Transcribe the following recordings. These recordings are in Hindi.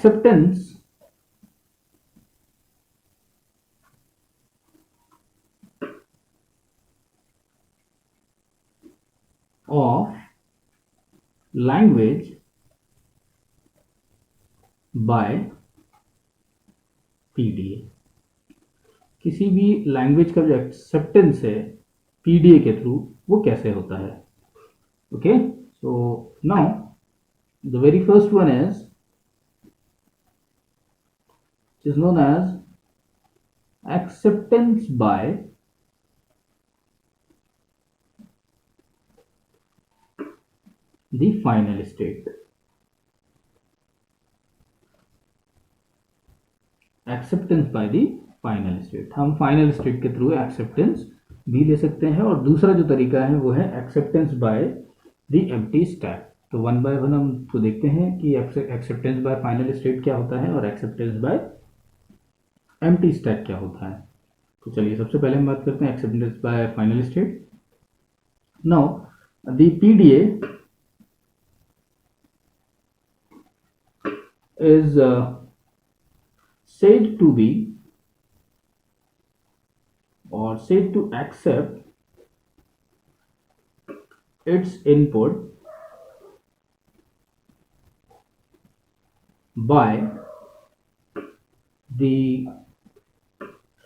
acceptance of language by PDA। किसी भी लैंग्वेज का जो एक्सेप्टेंस है PDA के थ्रू वो कैसे होता है। Okay, so now the very first one is known as acceptance by the final state। Acceptance by the final state, हम फाइनल स्टेट के थ्रू एक्सेप्टेंस भी ले सकते हैं, और दूसरा जो तरीका है वो है acceptance by the empty stack. तो वन बाय वन हम तो देखते हैं कि एक्सेप्टेंस बाय फाइनल स्टेट क्या होता है और एक्सेप्टेंस बाय एम्प्टी स्टैक क्या होता है। तो चलिए सबसे पहले हम बात करते हैं acceptance by final state. Now the PDA is said to be or said to accept its input by the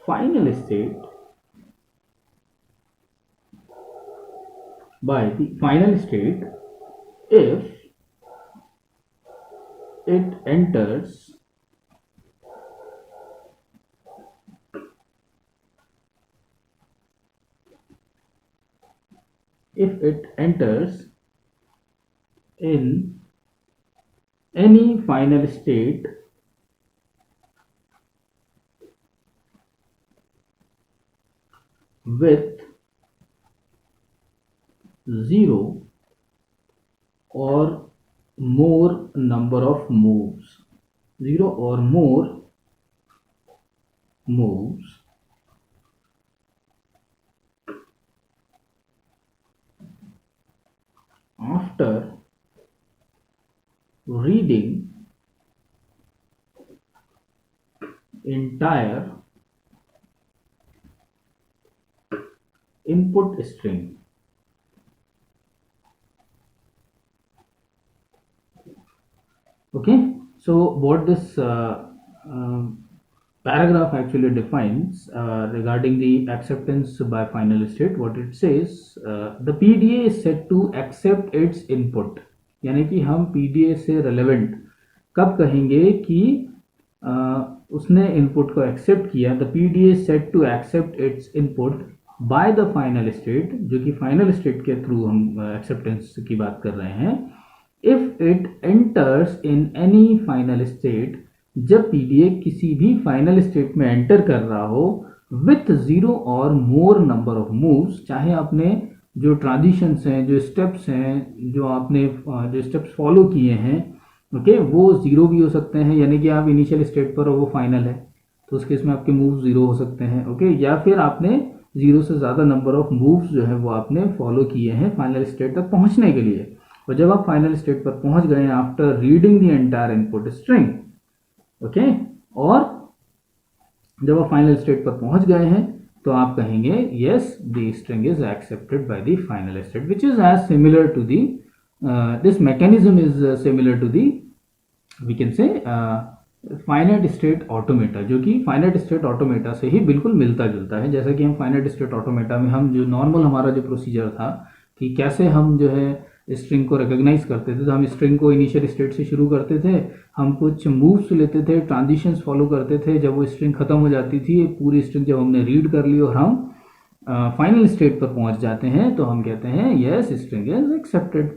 final state if it enters in any final state with 0 or more number of moves, 0 or more moves after reading entire input string। Okay, so what this paragraph actually defines regarding the acceptance by final state, what it says, the PDA is said to accept its input। यानी कि हम PDA से relevant कब कहेंगे कि उसने इनपुट को एक्सेप्ट किया। The PDA is said to accept its input by the final state, जो कि फाइनल स्टेट के थ्रू हम एक्सेप्टेंस की बात कर रहे हैं। If it enters in any final state, जब PDA किसी भी फाइनल स्टेट में एंटर कर रहा हो विथ 0 और मोर नंबर ऑफ मूव्स, चाहे आपने जो ट्रांजिशंस हैं, जो स्टेप्स हैं, जो आपने जो स्टेप्स फॉलो किए हैं, ओके, वो 0 भी हो सकते हैं, यानी कि आप इनिशियल स्टेट पर हो वो फाइनल है तो उस केस में आपके मूव 0 हो सकते हैं। ओके, या फिर आपने 0 से ज़्यादा नंबर ऑफ मूव्स जो है वो आपने फॉलो किए हैं फाइनल स्टेट तक पहुंचने के लिए। और जब आप फाइनल स्टेट पर पहुंच गए हैं after reading the entire input string, okay, और जब आप फाइनल स्टेट पर पहुंच गए हैं तो आप कहेंगे yes the string is accepted by the final state, which is as similar to the this mechanism is similar to the we can say finite state automata, जो कि फाइनाइट स्टेट ऑटोमेटा से ही बिल्कुल मिलता जुलता है। जैसा कि हम फाइनाइट स्टेट ऑटोमेटा में हम जो नॉर्मल हमारा जो प्रोसीजर था कि कैसे हम जो है स्ट्रिंग को रिकॉग्नाइज करते थे, तो हम स्ट्रिंग को इनिशियल स्टेट से शुरू करते थे, हम कुछ मूव्स लेते थे, ट्रांजिशंस फॉलो करते थे, जब वो स्ट्रिंग खत्म हो जाती थी, पूरी स्ट्रिंग जब हमने रीड कर ली और हम फाइनल स्टेट पर पहुंच जाते हैं तो हम कहते हैं yes string is accepted.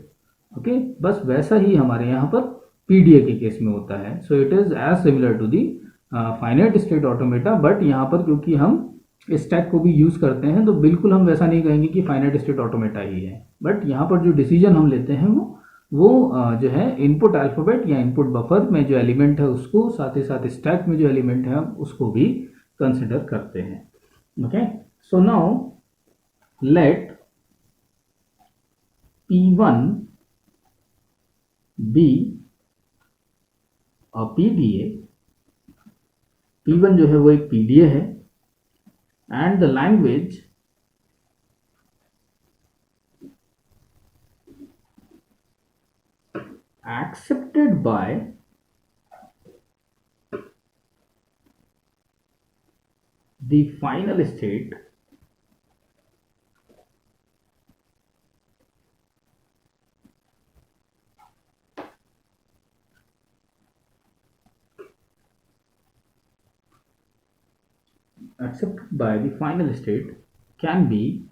Okay, बस वैसा ही हमारे यहाँ पर PDA के केस में होता है। So it is as similar to the finite state automata, but यहाँ पर क्योंकि हम स्टैक को भी यूज करते हैं तो बिल्कुल हम वैसा नहीं कहेंगे कि फाइनाइट स्टेट ऑटोमेटा ही है, बट यहाँ पर जो डिसीजन हम लेते हैं वो जो है इनपुट अल्फाबेट या इनपुट बफर में जो एलिमेंट है उसको, साथ ही साथ स्टैक में जो एलिमेंट है हम उसको भी कंसिडर करते हैं। Okay, so now let P1 be PDA, P1 जो है वो एक PDA है, and the language accepted by the final state can be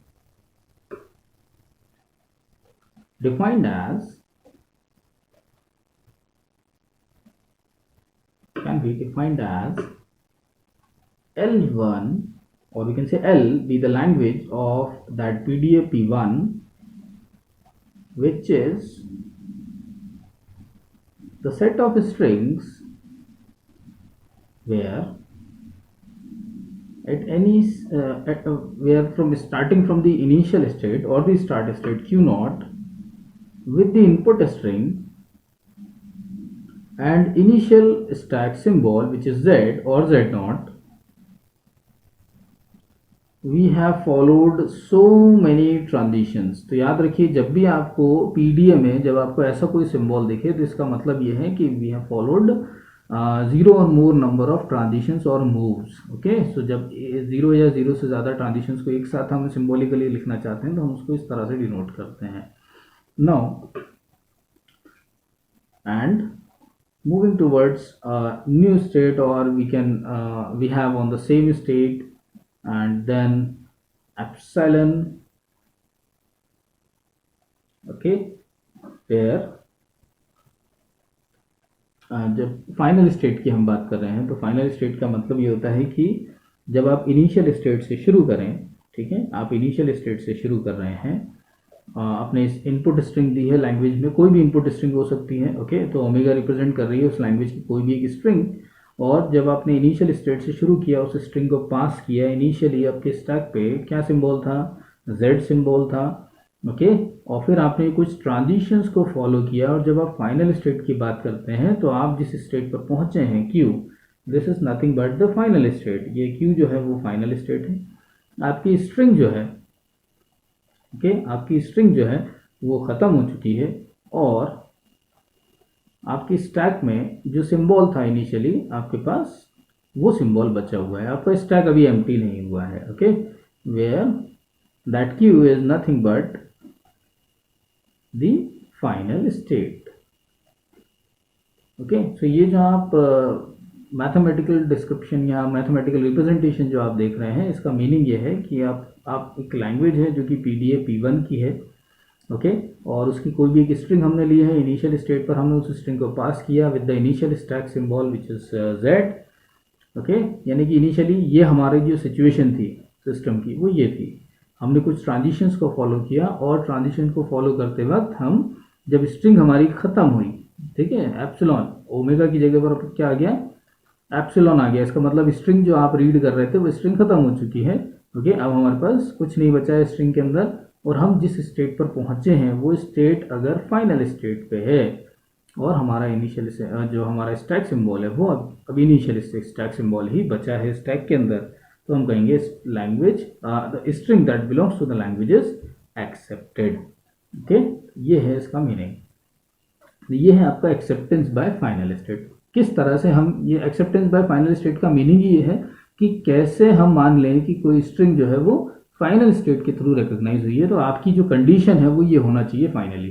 defined as L1, or we can say L be the language of that PDA P1, which is the set of strings where where from starting from the initial state or the start state Q0 with the input string and initial stack symbol which is Z or Z0, we have followed so many transitions. तो याद रखिए, जब भी आपको PDA में जब आपको ऐसा कोई सिंबल दिखे तो इसका मतलब ये है कि we have followed 0 or more number of transitions or moves. Okay, so जब 0 या 0 से ज़्यादा ट्रांजिशंस को एक साथ हम सिम्बॉलिकली लिखना चाहते हैं तो हम उसको इस तरह से डिनोट करते हैं. Now and moving towards new state, or we have on the same state, and then epsilon, okay, where जब फाइनल स्टेट की हम बात कर रहे हैं तो फाइनल स्टेट का मतलब ये होता है कि जब आप इनिशियल स्टेट से शुरू करें, ठीक है, आप इनिशियल स्टेट से शुरू कर रहे हैं, आपने इनपुट स्ट्रिंग दी है लैंग्वेज में, कोई भी इनपुट स्ट्रिंग हो सकती है, ओके, तो ओमेगा रिप्रेजेंट कर रही है उस लैंग्वेज की कोई भी एक स्ट्रिंग, और जब आपने इनिशियल स्टेट से शुरू किया, उस स्ट्रिंग को पास किया, इनिशियली आपके स्टैक पे क्या सिंबल था, Z सिंबल था, ओके, और फिर आपने कुछ ट्रांजिशंस को फॉलो किया, और जब आप फाइनल स्टेट की बात करते हैं तो आप जिस स्टेट पर पहुंचे हैं Q, this is nothing but the final state. ये Q जो है वो फाइनल स्टेट है. आपकी स्ट्रिंग जो है, ओके, आपकी स्ट्रिंग जो है वो ख़त्म हो चुकी है, और आपकी स्टैक में जो सिंबल था इनिशियली आपके पास, वो सिंबल बचा हुआ है, आपका स्टैक अभी एम्प्टी नहीं हुआ है. Okay, where that Q is nothing but the final state. Okay, so ये जो आप मैथमेटिकल डिस्क्रिप्शन या मैथमेटिकल रिप्रेजेंटेशन जो आप देख रहे हैं, इसका मीनिंग ये है कि आप एक लैंग्वेज है जो कि PDA P1 की है, ओके, और उसकी कोई भी एक स्ट्रिंग हमने ली है, इनिशियल स्टेट पर हमने उस स्ट्रिंग को पास किया with the initial stack symbol which is Z, okay, यानी कि इनिशियली ये हमारी जो सिचुएशन थी सिस्टम की वो ये थी, हमने कुछ ट्रांजिशंस को फॉलो किया, और ट्रांजिशन को फॉलो करते वक्त हम जब स्ट्रिंग हमारी ख़त्म हुई, ठीक है, एप्सिलॉन, ओमेगा की जगह पर क्या आ गया, एप्सिलॉन आ गया, इसका मतलब स्ट्रिंग जो आप रीड कर रहे थे वो स्ट्रिंग खत्म हो चुकी है. ओके, अब हमारे पास कुछ नहीं बचा है स्ट्रिंग के अंदर, और हम जिस स्टेट पर पहुंचे हैं वो स्टेट अगर फाइनल स्टेट पे है, और हमारा इनिशियल जो हमारा स्टैक सिंबल है वो अब इनिशियल स्टैक सिंबल ही बचा है स्टैक के अंदर, तो हम कहेंगे language the string that belongs to the language is accepted. Okay, ये है इसका मीनिंग. ये है आपका एक्सेप्टेंस बाय फाइनल स्टेट. किस तरह से हम ये एक्सेप्टेंस बाय फाइनल स्टेट का मीनिंग ये है कि कैसे हम मान लें कि कोई स्ट्रिंग जो है वो फाइनल स्टेट के थ्रू रिकॉग्नाइज हुई है, तो आपकी जो कंडीशन है वो ये होना चाहिए फाइनली,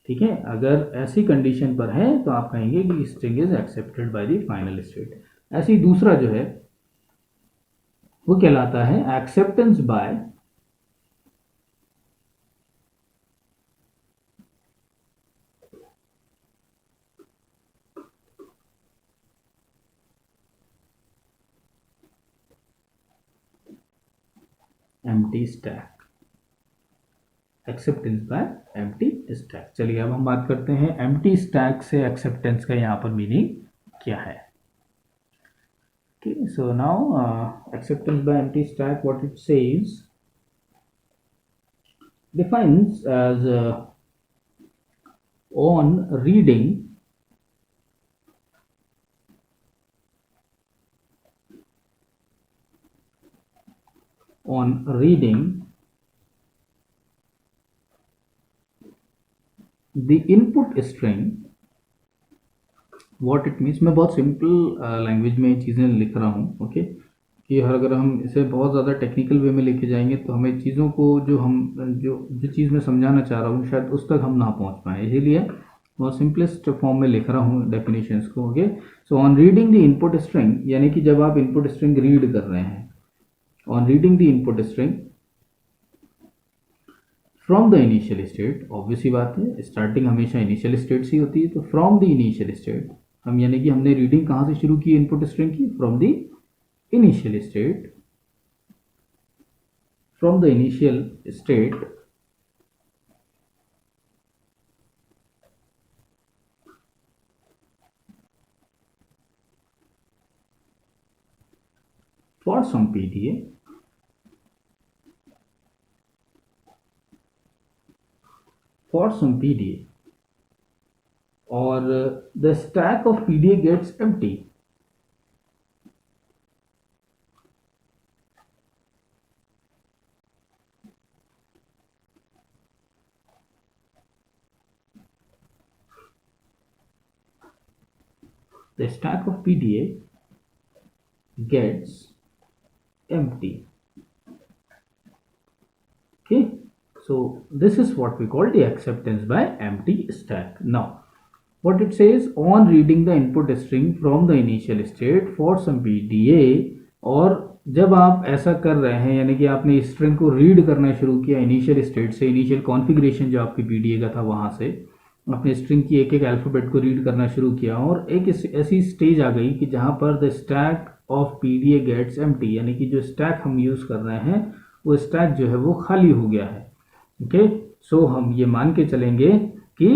ठीक है. अगर ऐसी कंडीशन पर है तो आप कहेंगे कि string is accepted by the final state. ऐसे ही दूसरा जो है वो कहलाता है acceptance by empty stack. Acceptance by empty stack. चलिए अब हम बात करते हैं एम्प्टी स्टैक से एक्सेप्टेंस का यहाँ पर मीनिंग क्या है. Okay, so now acceptance by empty stack, what it says, defines as on reading on reading the input string, what it means, मैं बहुत सिंपल लैंग्वेज में चीज़ें लिख रहा हूँ, ओके, कि अगर हम इसे बहुत ज़्यादा टेक्निकल वे में लेके जाएंगे तो हमें चीज़ों को जो चीज़ मैं समझाना चाह रहा हूँ शायद उस तक हम ना पहुँच पाए, इसीलिए बहुत सिंपलेस्ट फॉर्म में लिख रहा हूँ डेफिनेशंस को, okay. So on reading the input string, यानी कि जब आप इनपुट स्ट्रिंग रीड कर रहे हैं, on reading the input string from the initial state, obvious ही बात है स्टार्टिंग हमेशा इनिशियल स्टेट से होती है, तो फ्रॉम द इनिशियल स्टेट हम, यानी कि हमने रीडिंग कहाँ से शुरू की इनपुट स्ट्रिंग की, from the initial state, from the initial state for some PDA, or the stack of PDA gets empty. The stack of PDA gets empty. Okay, so this is what we call the acceptance by empty stack. Now, what it says, on reading the input string from the initial state for some PDA, और जब आप ऐसा कर रहे हैं यानी कि आपने स्ट्रिंग को रीड करना शुरू किया इनिशियल स्टेट से, इनिशियल कॉन्फ़िगरेशन जो आपकी पीडीए का था वहाँ से अपने स्ट्रिंग की एक एक अल्फ़ाबेट को रीड करना शुरू किया, और एक ऐसी स्टेज आ गई कि जहाँ पर the stack of PDA gets empty, यानी कि जो स्टैक हम यूज़ कर रहे हैं वो स्टैक जो है वो खाली हो गया है, ओके। सो हम ये मान के चलेंगे कि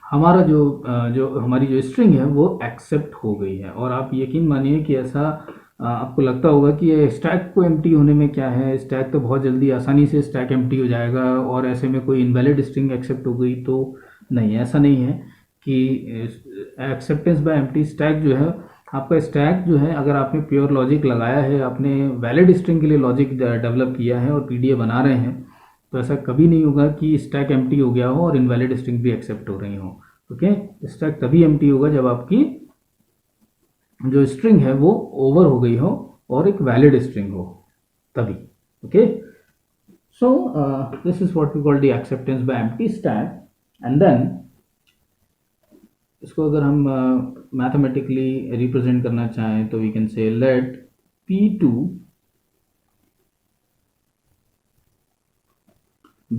हमारा जो हमारी जो स्ट्रिंग है वो एक्सेप्ट हो गई है, और आप यकीन मानिए कि ऐसा आपको लगता होगा कि ये स्टैक को एम्प्टी होने में क्या है, स्टैक तो बहुत जल्दी आसानी से स्टैक एम्प्टी हो जाएगा, और ऐसे में कोई इनवैलिड स्ट्रिंग एक्सेप्ट हो गई तो नहीं, ऐसा नहीं है कि एक्सेप्टेंस बाय एम्प्टी स्टैक जो है, आपका स्टैक जो है अगर आपने प्योर लॉजिक लगाया है, आपने वैलिड स्ट्रिंग के लिए लॉजिक डेवलप किया है और पीडीए बना रहे हैं, तो ऐसा कभी नहीं होगा कि स्टैक एम्प्टी हो गया हो और इनवैलिड स्ट्रिंग भी एक्सेप्ट हो रही हो, ओके। स्टैक तभी एम्प्टी होगा जब आपकी जो स्ट्रिंग है वो ओवर हो गई हो और एक वैलिड स्ट्रिंग हो, तभी, okay. So this is what we call the acceptance by empty stack. And then इसको अगर हम मैथमेटिकली रिप्रेजेंट करना चाहें तो we can say let P2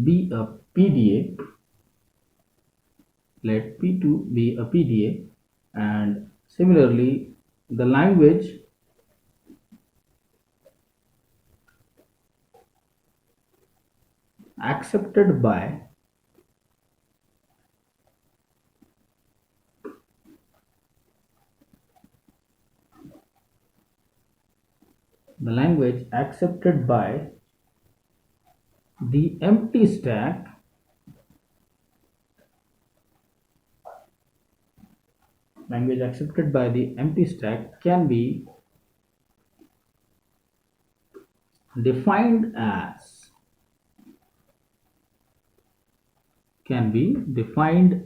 be a PDA, let P2 be a PDA, and similarly the language accepted by the empty stack can be defined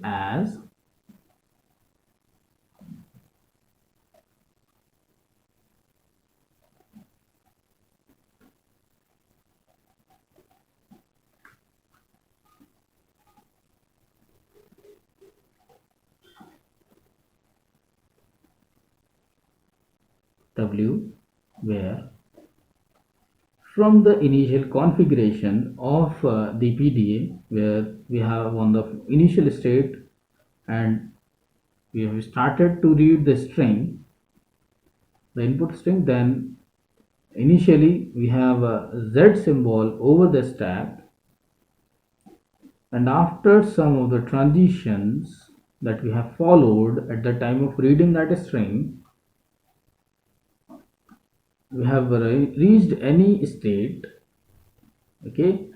as W, where from the initial configuration of the PDA, where we have on the initial state and we have started to read the string, the input string, then initially we have a Z symbol over the stack, and after some of the transitions that we have followed at the time of reading that string, we have reached any state, okay,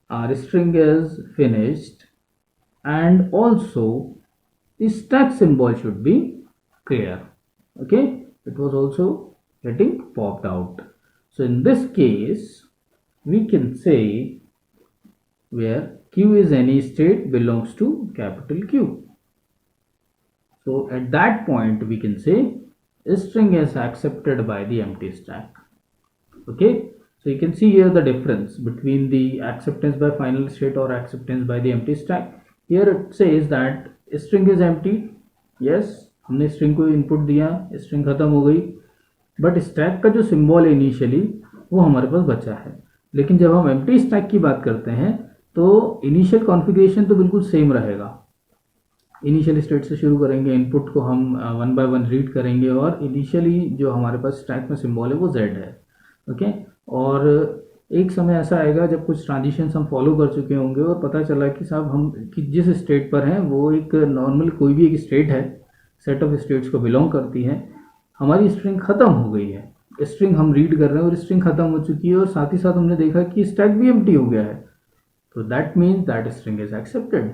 our string is finished, and also the stack symbol should be clear, okay, it was also getting popped out. So in this case, we can say where Q is any state belongs to capital Q. So at that point, we can say string is accepted by the empty stack. Okay, so you can see here the difference between the acceptance by final state or acceptance by the empty stack. Here it says that string is empty. Yes, हमने string को input दिया, string खत्म हो गई, बट स्टैक का जो सिंबल है इनिशियली वो हमारे पास बचा है. लेकिन जब हम एम्प्टी स्टैक की बात करते हैं तो इनिशियल कॉन्फ़िगरेशन तो बिल्कुल सेम रहेगा. इनिशियल स्टेट से शुरू करेंगे, इनपुट को हम वन बाय वन रीड करेंगे और इनिशियली जो हमारे पास स्टैक में सिंबल है वो z है. ओके, और एक समय ऐसा आएगा जब कुछ ट्रांजिशंस हम फॉलो कर चुके होंगे और पता चला कि साहब हम कि जिस स्टेट पर हैं वो एक नॉर्मल कोई भी एक स्टेट है, सेट ऑफ स्टेट्स को बिलोंग करती है. हमारी स्ट्रिंग ख़त्म हो गई है, स्ट्रिंग हम रीड कर रहे हैं और स्ट्रिंग ख़त्म हो चुकी है और साथ ही साथ हमने देखा कि स्टैक भी एम्प्टी हो गया है. तो that means that string is accepted.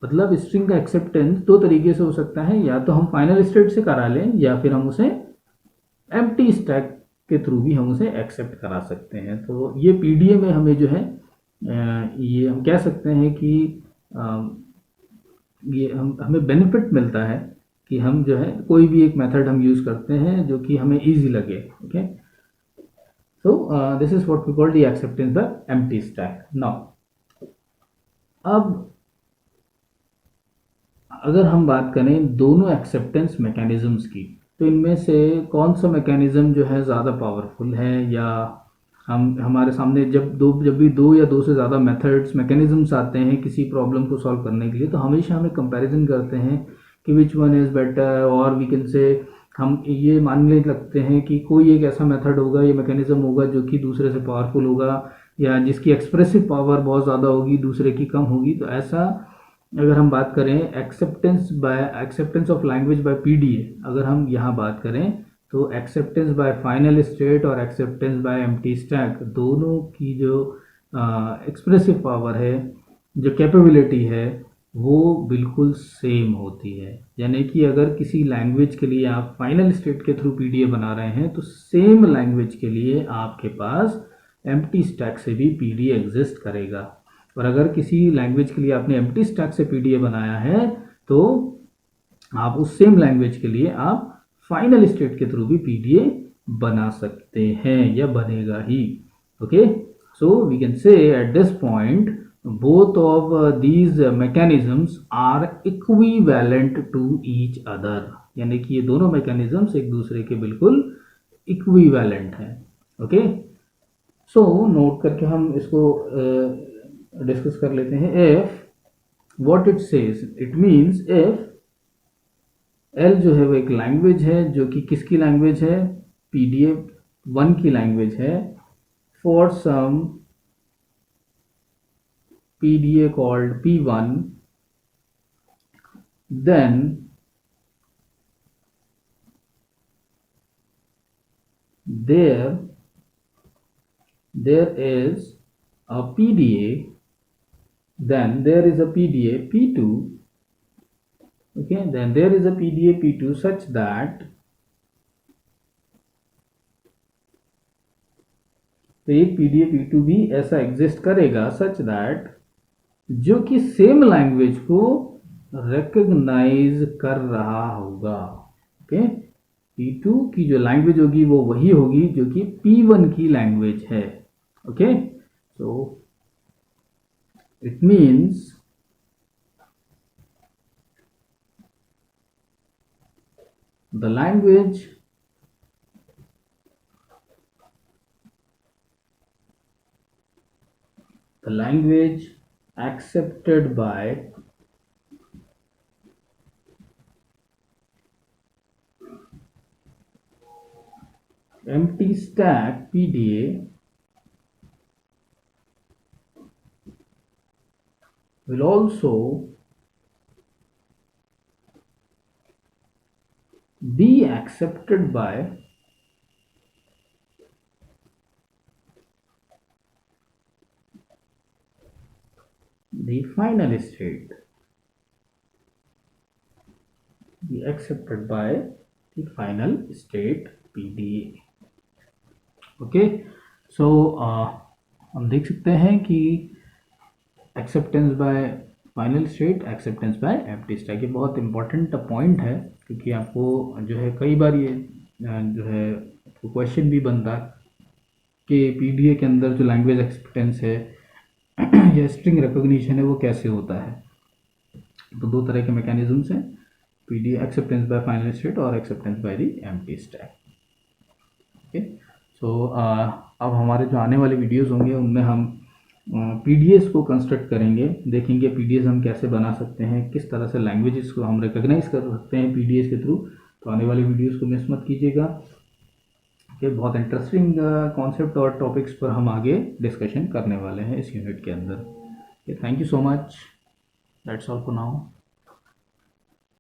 मतलब स्ट्रिंग का एक्सेप्टेंस दो तरीके से हो सकता है, या तो हम फाइनल स्टेट से करा लें या फिर हम उसे एम्प्टी स्टैक के थ्रू भी हम उसे एक्सेप्ट करा सकते हैं. तो ये पीडीए में हमें जो है ये हम कह सकते हैं कि ये हमें बेनिफिट मिलता है कि हम जो है कोई भी एक मेथड हम यूज़ करते हैं जो कि हमें इजी लगे. Okay, so this is what we call the acceptance by empty stack. Now अब अगर हम बात करें दोनों एक्सेप्टेंस मैकेनिज्म्स की, तो इनमें से कौन सा मैकेनिज्म जो है ज़्यादा पावरफुल है, या हम हमारे सामने जब भी दो या दो से ज़्यादा मेथड्स मैकेनिज्म्स आते हैं किसी प्रॉब्लम को सॉल्व करने के लिए, तो हमेशा हमें कंपैरिजन करते हैं कि विच वन इज़ बेटर, और वी कैन से हम ये मानने लगते हैं कि कोई एक ऐसा मेथड होगा, ये मैकेनिज्म होगा जो कि दूसरे से पावरफुल होगा या जिसकी एक्सप्रेसिव पावर बहुत ज़्यादा होगी, दूसरे की कम होगी. तो ऐसा अगर हम बात करें acceptance of language by PDA, अगर हम यहाँ बात करें तो एक्सेप्टेंस बाय फाइनल स्टेट और एक्सेप्टेंस बाय एम्प्टी स्टैक दोनों की जो एक्सप्रेसिव पावर है, जो कैपेबिलिटी है, वो बिल्कुल सेम होती है. यानी कि अगर किसी लैंग्वेज के लिए आप फाइनल स्टेट के थ्रू पीडीए बना रहे हैं तो सेम लैंग्वेज के लिए आपके पास एम्प्टी स्टैक से भी पीडीए एग्जिस्ट करेगा. और अगर किसी लैंग्वेज के लिए आपने एम्प्टी स्टैक से पीडीए बनाया है तो आप उस सेम लैंग्वेज के लिए आप फाइनल स्टेट के थ्रू भी पीडीए बना सकते हैं या बनेगा ही. Okay, so we can say at this point both of these mechanisms are equivalent to each other. यानी कि ये दोनों mechanisms एक दूसरे के बिल्कुल equivalent हैं. ओके, सो नोट करके हम इसको डिस्कस कर लेते हैं. if what it says, it means if L जो है वो एक लैंग्वेज है जो कि किसकी लैंग्वेज है, pda1 की लैंग्वेज है, for some PDA called P1, then there is a PDA, then there is a PDA P2. Okay, then there is a PDA P2 such that तो एक PDA P2 भी ऐसा एग्जिस्ट करेगा सच दैट जो कि सेम लैंग्वेज को रिकॉग्नाइज कर रहा होगा. ओके, P2 की जो लैंग्वेज होगी वो वही होगी जो कि P1 की लैंग्वेज है. Okay, so it means the language accepted by empty stack PDA will also be accepted by the final state, be accepted by the final state PDA. Okay, so हम देख सकते हैं कि acceptance by final state, acceptance by empty stack, ये बहुत इंपॉर्टेंट पॉइंट है, क्योंकि आपको जो है कई बार ये जो है क्वेश्चन भी बनता है कि पीडीए के अंदर जो लैंग्वेज एक्सेप्टेंस है या स्ट्रिंग रिकॉग्निशन है वो कैसे होता है। तो दो तरह के मैकेनिज्म्स हैं, PDA acceptance by final state और acceptance by the empty stack. Okay, so अब हमारे जो आने वाले वीडियोस होंगे उनमें हम पीडीएस को कंस्ट्रक्ट करेंगे, देखेंगे पीडीएस हम कैसे बना सकते हैं, किस तरह से लैंग्वेजेस को हम रिकॉग्नाइज कर सकते हैं पीडीएस के थ्रू। तो आने वाली वीडियोस को मिस मत कीजिएगा, कि बहुत इंटरेस्टिंग कॉन्सेप्ट और टॉपिक्स पर हम आगे डिस्कशन करने वाले हैं इस यूनिट के अंदर। Thank you so much, that's all for now.